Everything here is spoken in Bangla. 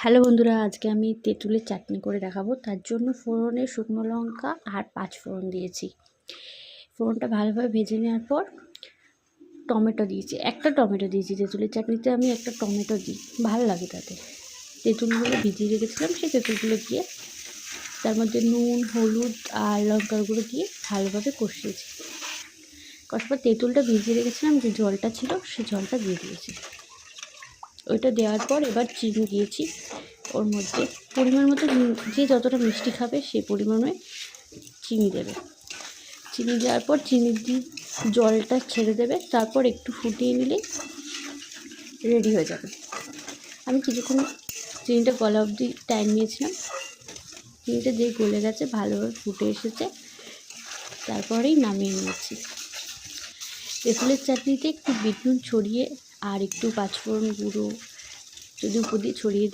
হ্যালো বন্ধুরা, আজকে আমি তেঁতুলের চাটনি করে দেখাবো। তার জন্য ফোড়নে শুকনো লঙ্কা আর 5 ফোড়ন দিয়েছি। ফোড়নটা ভালোভাবে ভেজে নেওয়ার পর টমেটো দিয়েছি, একটা টমেটো দিয়েছি। তেঁতুলের চাটনিতে আমি একটা টমেটো দিই, ভালো লাগে তাতে। তেঁতুলগুলো ভিজিয়ে রেখেছিলাম, সেই তেঁতুলগুলো দিয়ে তার মধ্যে নুন, হলুদ আর লঙ্কার গুঁড়ো দিয়ে ভালোভাবে কষিয়েছি। কষার পর তেঁতুলটা ভিজিয়ে রেখেছিলাম, যে জলটা ছিল সে জলটা দিয়ে দিয়েছি। ওইটা দেওয়ার পর এবার চিনি দিয়েছি ওর মধ্যে, পরিমাণ মতো যে যতটা মিষ্টি খাবে সেই পরিমাণে চিনি দেবে। চিনি দেওয়ার পর চিনি দিয়ে জলটা ছেড়ে দেবে, তারপর একটু ফুটিয়ে নিলেই রেডি হয়ে যাবে। আমি কিছুক্ষণ চিনিটা গলা অবধি টাইম নিয়েছিলাম। চিনিটা যে গলে গেছে, ভালোভাবে ফুটে এসেছে, তারপরেই নামিয়ে নিয়েছি। তেঁতুলের চাটনিতে একটু বিট নুন ছড়িয়ে আর একটু 5 ফোড়ন গুঁড়ো যদি উপর দিয়ে ছড়িয়ে